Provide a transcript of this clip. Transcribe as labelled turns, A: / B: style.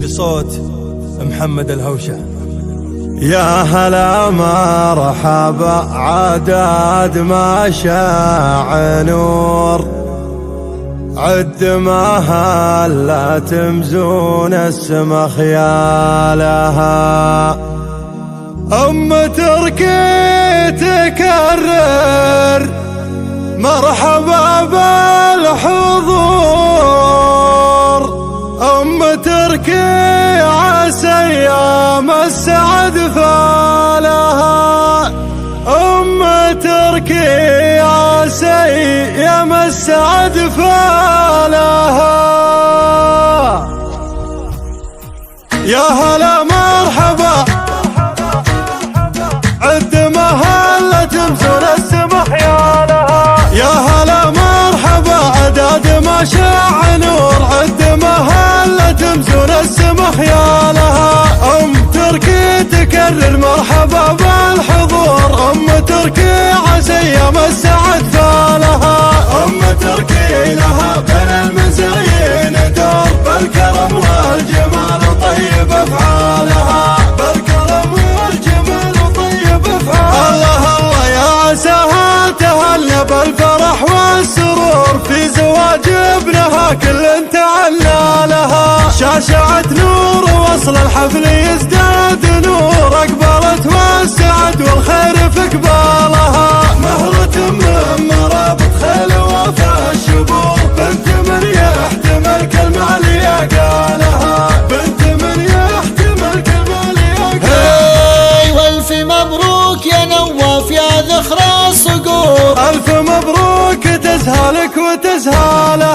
A: بصوت محمد الهوشة.
B: يا هلا مرحبا عداد ما شاع نور، عد ما هلا تمزون السما خيالها. تركي تكرر مرحبا بالحضور، تركي عسى ايام السعد فالها. تركي عسى ايام السعد فالها. يا هلا مرحبا عد ما هلا تمزون السما خيالها. يا هلا مرحبا عداد ما شاع نور، عد ما هلا تمزون السما خيالها. تركي تكرر مرحبا بالحضور، تركي عسى ايام السعد فالها. تركي لها بين المزايين دور، بالكرم والجمال طيب افعالها. بالكرم والجمال طيب افعالها. الله الله يا عساها تهنى بالفرح والسرور، في زواج ابنها كل تعلى لها. شاشعت نور وصل الحفل يزداد نور، اقبلت والسعد والخير في قبالها. مهرة من مرابط خيل وفا الشبور، بنت من يحتمل كلمة عليا قالها. بنت من يحتمل كلمة عليا قالها.
C: والف مبروك يا نواف يا ذخر الصقور،
B: الف مبروك تزهالك وتزهالها.